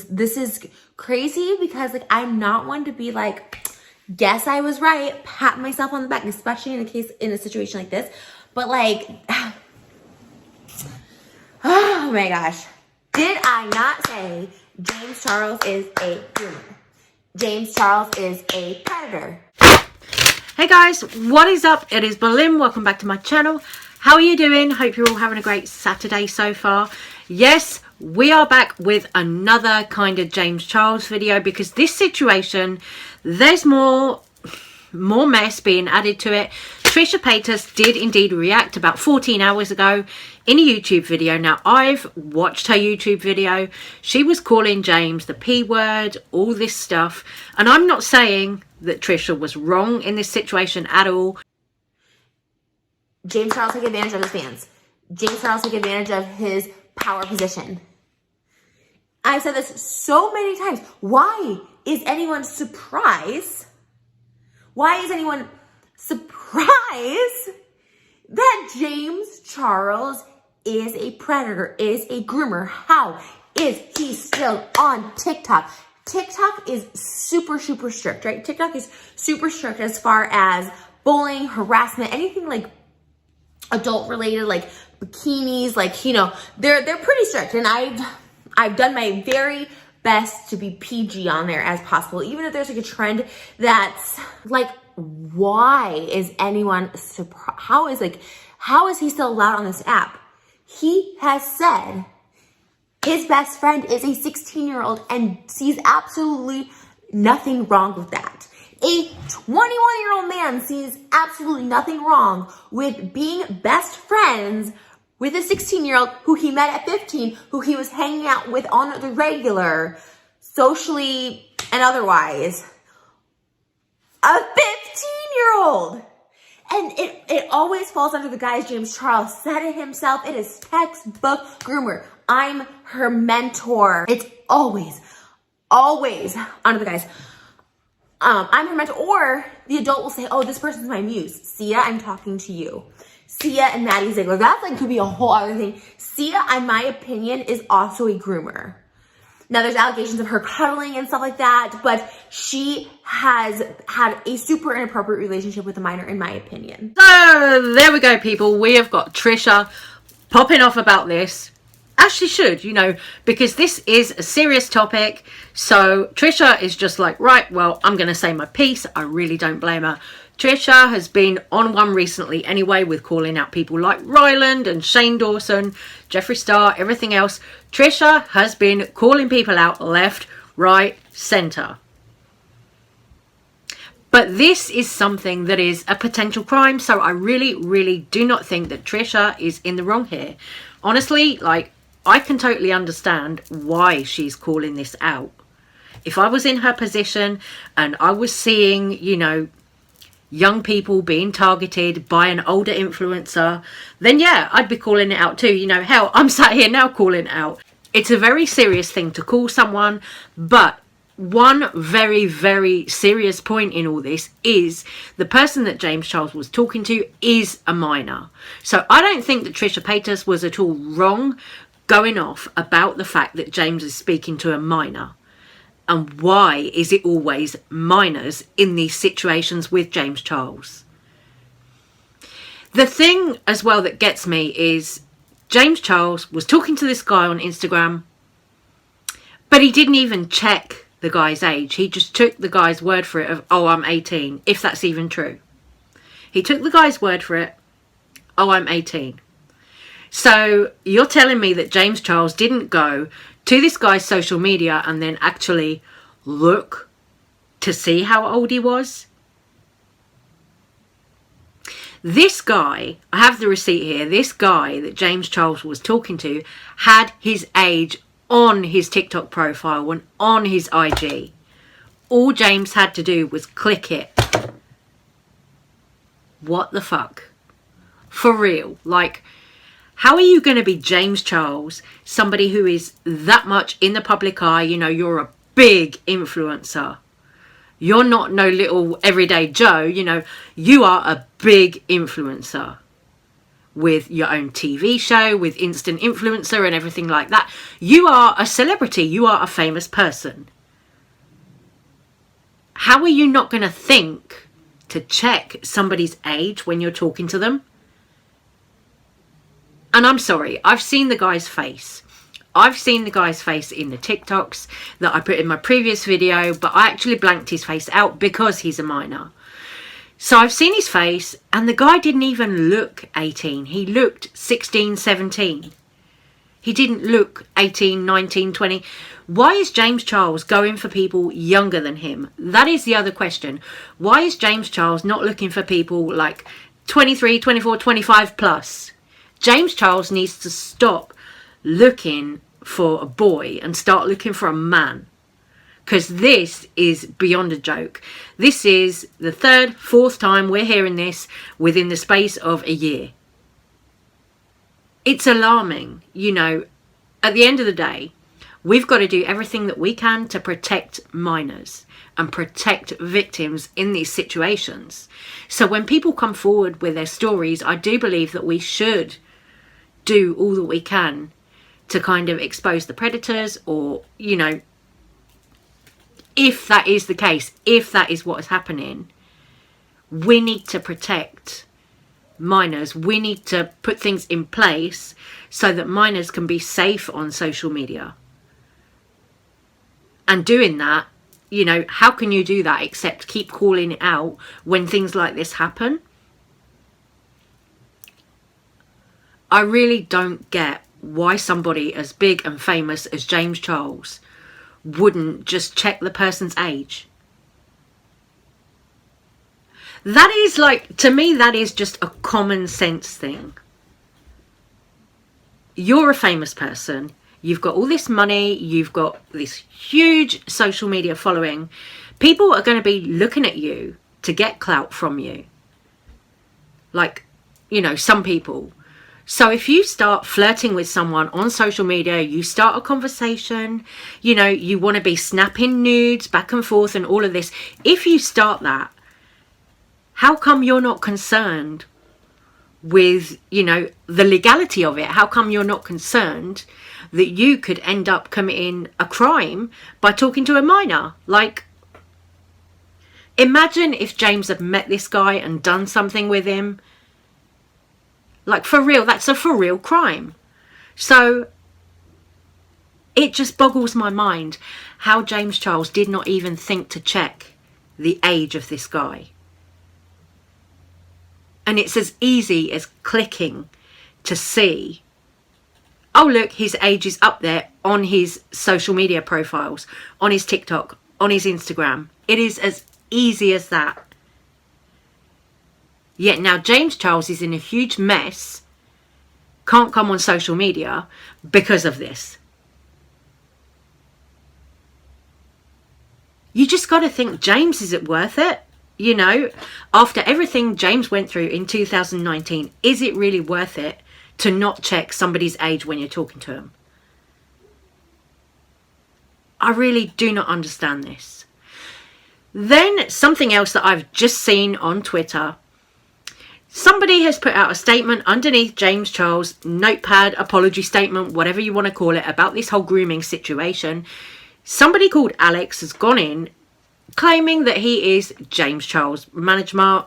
This is crazy because like I'm not one to be like, guess I was right, pat myself on the back, especially in a situation like this. But like, oh my gosh, did I not say James Charles is a groomer? James Charles is a predator. Hey guys, what is up? It is Berlin. Welcome back to my channel. How are you doing? Hope you're all having a great Saturday so far. Yes, we are back with another kind of James Charles video because this situation, there's more mess being added to it. Trisha Paytas did indeed react about 14 hours ago in a YouTube video. Now, I've watched her YouTube video. She was calling James the P word, all this stuff. And I'm not saying that Trisha was wrong in this situation at all. James Charles took advantage of his fans. James Charles took advantage of his power position. I've said this so many times. Why is anyone surprised? Why is anyone surprised that James Charles is a predator, is a groomer? How is he still on TikTok? TikTok is super strict, right? TikTok is super strict as far as bullying, harassment, anything like adult related, like bikinis, like, you know, they're pretty strict. And I've done my very best to be PG on there as possible. Even if there's like a trend that's like, why is anyone surprised? How is he still allowed on this app? He has said his best friend is a 16-year-old and sees absolutely nothing wrong with that. A 21-year-old man sees absolutely nothing wrong with being best friends with a 16-year-old who he met at 15, who he was hanging out with on the regular, socially and otherwise. A 15-year-old! And it always falls under the guise James Charles said it himself. It is textbook groomer. I'm her mentor. It's always under the guise. I'm her mentor. Or the adult will say, oh, this person's my muse. Sia, I'm talking to you. Sia and Maddie Ziegler. That like could be a whole other thing. Sia, in my opinion, is also a groomer. Now, there's allegations of her cuddling and stuff like that, but she has had a super inappropriate relationship with a minor, in my opinion. So, there we go, people. We have got Trisha popping off about this. As she should, you know, because this is a serious topic. So, Trisha is just like, right, well, I'm going to say my piece. I really don't blame her. Trisha has been on one recently anyway with calling out people like Ryland and Shane Dawson, Jeffree Star, everything else. Trisha has been calling people out left, right, centre. But this is something that is a potential crime. So I really do not think that Trisha is in the wrong here. Honestly, like, I can totally understand why she's calling this out. If I was in her position and I was seeing, you know, young people being targeted by an older influencer, then yeah, I'd be calling it out too. You know, hell, I'm sat here now calling it out. It's a very serious thing to call someone, but one very serious point in all this is the person that James Charles was talking to is a minor. So I don't think that Trisha Paytas was at all wrong going off about the fact that James is speaking to a minor. And why is it always minors in these situations with James Charles? The thing as well that gets me is James Charles was talking to this guy on Instagram, but he didn't even check the guy's age. He just took the guy's word for it of, oh, I'm 18, if that's even true. He took the guy's word for it, oh, I'm 18. So you're telling me that James Charles didn't go to this guy's social media and then actually look to see how old he was? This guy, I have the receipt here, this guy that James Charles was talking to had his age on his TikTok profile and on his IG. All James had to do was click it. What the fuck? For real. Like, how are you going to be James Charles, somebody who is that much in the public eye? You know, you're a big influencer. You're not no little everyday Joe. You know, you are a big influencer. with your own TV show, with instant influencer and everything like that. You are a celebrity. You are a famous person. How are you not going to think to check somebody's age when you're talking to them? And I'm sorry, I've seen the guy's face. I've seen the guy's face in the TikToks that I put in my previous video, but I actually blanked his face out because he's a minor. So I've seen his face, and the guy didn't even look 18. He looked 16, 17. He didn't look 18, 19, 20. Why is James Charles going for people younger than him? That is the other question. Why is James Charles not looking for people like 23, 24, 25 plus? James Charles needs to stop looking for a boy and start looking for a man. Because this is beyond a joke. This is the third, fourth time we're hearing this within the space of a year. It's alarming. You know, at the end of the day, we've got to do everything that we can to protect minors and protect victims in these situations. So when people come forward with their stories, I do believe that we should do all that we can to kind of expose the predators, or, you know, if that is the case, if that is what is happening, we need to protect minors. We need to put things in place so that minors can be safe on social media. And doing that, you know, how can you do that except keep calling it out when things like this happen? I really don't get why somebody as big and famous as James Charles wouldn't just check the person's age. That is like, to me, that is just a common sense thing. You're a famous person. You've got all this money. You've got this huge social media following. People are going to be looking at you to get clout from you. Like, you know, some people. So if you start flirting with someone on social media, you start a conversation, you know, you want to be snapping nudes back and forth and all of this. If you start that, how come you're not concerned with, you know, the legality of it? How come you're not concerned that you could end up committing a crime by talking to a minor? Like, imagine if James had met this guy and done something with him. Like, for real, that's a for real crime. So it just boggles my mind how James Charles did not even think to check the age of this guy. And it's as easy as clicking to see, oh, look, his age is up there on his social media profiles, on his TikTok, on his Instagram. It is as easy as that. Yet now James Charles is in a huge mess, can't come on social media because of this. You just got to think, James, is it worth it? You know, after everything James went through in 2019, is it really worth it to not check somebody's age when you're talking to them? I really do not understand this. Then something else that I've just seen on Twitter. Somebody has put out a statement underneath James Charles' notepad, apology statement, whatever you want to call it, about this whole grooming situation. Somebody called Alex has gone in claiming that he is James Charles' manager,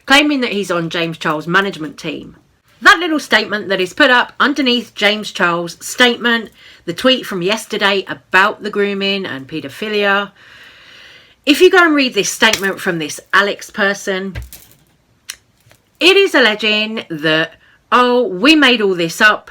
claiming that he's on James Charles' management team. That little statement that is put up underneath James Charles' statement, the tweet from yesterday about the grooming and paedophilia. If you go and read this statement from this Alex person, it is alleging that, oh, we made all this up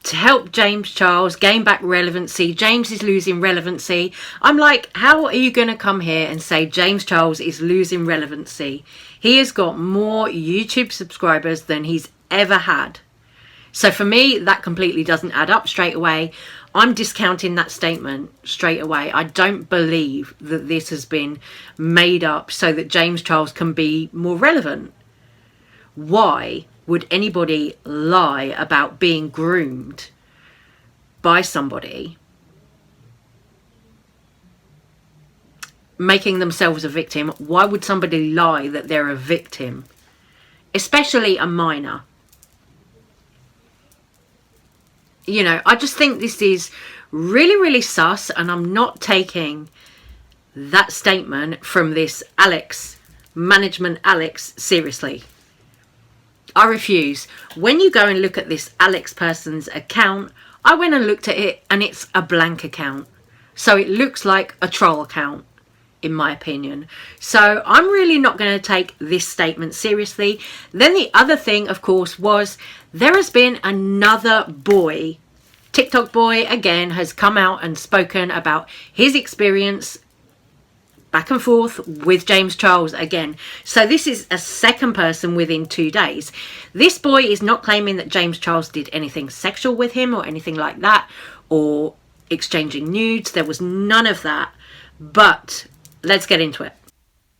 to help James Charles gain back relevancy. James is losing relevancy. I'm like, how are you going to come here and say James Charles is losing relevancy? He has got more YouTube subscribers than he's ever had. So for me, that completely doesn't add up straight away. I'm discounting that statement straight away. I don't believe that this has been made up so that James Charles can be more relevant. Why would anybody lie about being groomed by somebody, making themselves a victim? Why would somebody lie that they're a victim? especially a minor. You know, I just think this is really, really sus, and I'm not taking that statement from this management Alex, seriously. I refuse. When you go and look at this Alex person's account, I went and looked at it and it's a blank account. So it looks like a troll account, in my opinion. So I'm really not going to take this statement seriously. Then the other thing, of course, was there has been another boy, TikTok boy again, has come out and spoken about his experience back and forth with James Charles again. So this is a second person within 2 days. This boy is not claiming that James Charles did anything sexual with him or anything like that, or exchanging nudes. There was none of that. But let's get into it.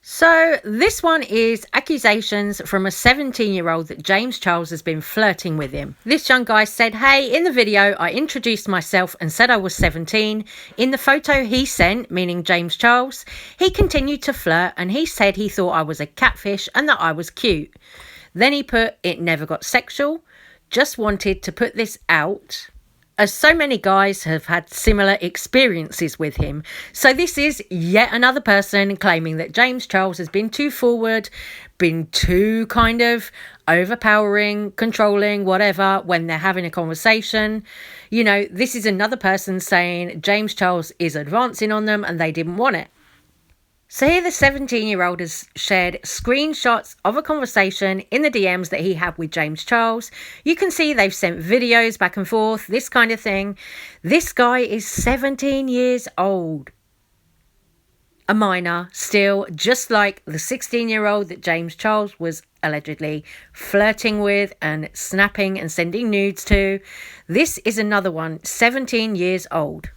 So this one is accusations from a 17-year-old that James Charles has been flirting with him. This young guy said, hey, in the video, I introduced myself and said I was 17. In the photo he sent, meaning James Charles, he continued to flirt and he said he thought I was a catfish and that I was cute. Then he put, it never got sexual. Just wanted to put this out, as so many guys have had similar experiences with him. So this is yet another person claiming that James Charles has been too forward, been too kind of overpowering, controlling, whatever, when they're having a conversation. You know, this is another person saying James Charles is advancing on them and they didn't want it. So here the 17-year-old has shared screenshots of a conversation in the DMs that he had with James Charles. You can see they've sent videos back and forth, this kind of thing. This guy is 17 years old. A minor still, just like the 16-year-old that James Charles was allegedly flirting with and snapping and sending nudes to. This is another one, 17 years old.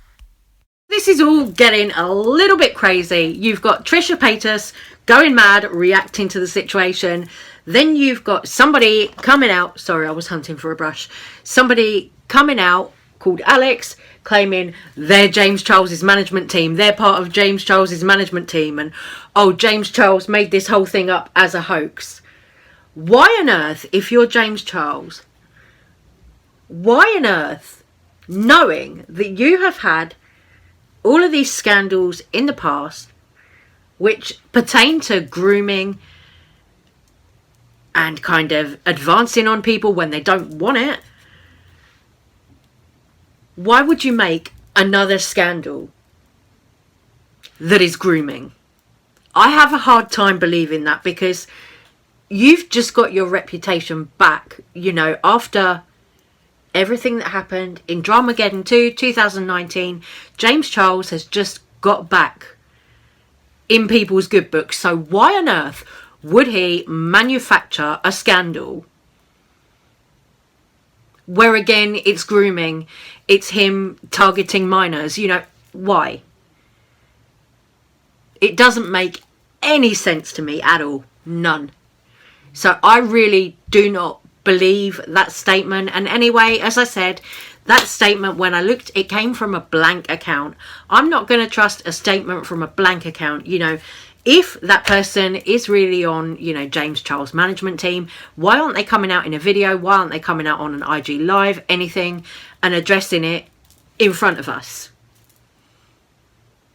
This is all getting a little bit crazy. You've got Trisha Paytas going mad, reacting to the situation. Then you've got somebody coming out. Sorry, I was hunting for a brush. Somebody coming out called Alex, claiming they're James Charles's management team. They're part of James Charles's management team. And, oh, James Charles made this whole thing up as a hoax. Why on earth, if you're James Charles, why on earth, knowing that you have had all of these scandals in the past which pertain to grooming and kind of advancing on people when they don't want it, why would you make another scandal that is grooming? I have a hard time believing that, because you've just got your reputation back, you know, after everything that happened in Dramageddon 2, 2019, James Charles has just got back in people's good books. So why on earth would he manufacture a scandal where, again, it's grooming, it's him targeting minors? You know, why? It doesn't make any sense to me at all. None. So I really do not believe that statement. And anyway, as I said, that statement, when I looked, it came from a blank account. I'm not going to trust a statement from a blank account. You know, if that person is really on, you know, James Charles' management team, why aren't they coming out in a video? Why aren't they coming out on an IG live, anything, and addressing it in front of us?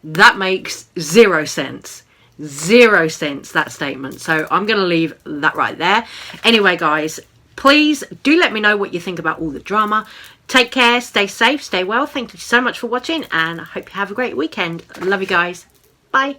That makes zero sense. Zero sense, that statement. So I'm going to leave that right there. Anyway, guys, please do let me know what you think about all the drama. Take care, stay safe, stay well. Thank you so much for watching, and I hope you have a great weekend. Love you guys. Bye.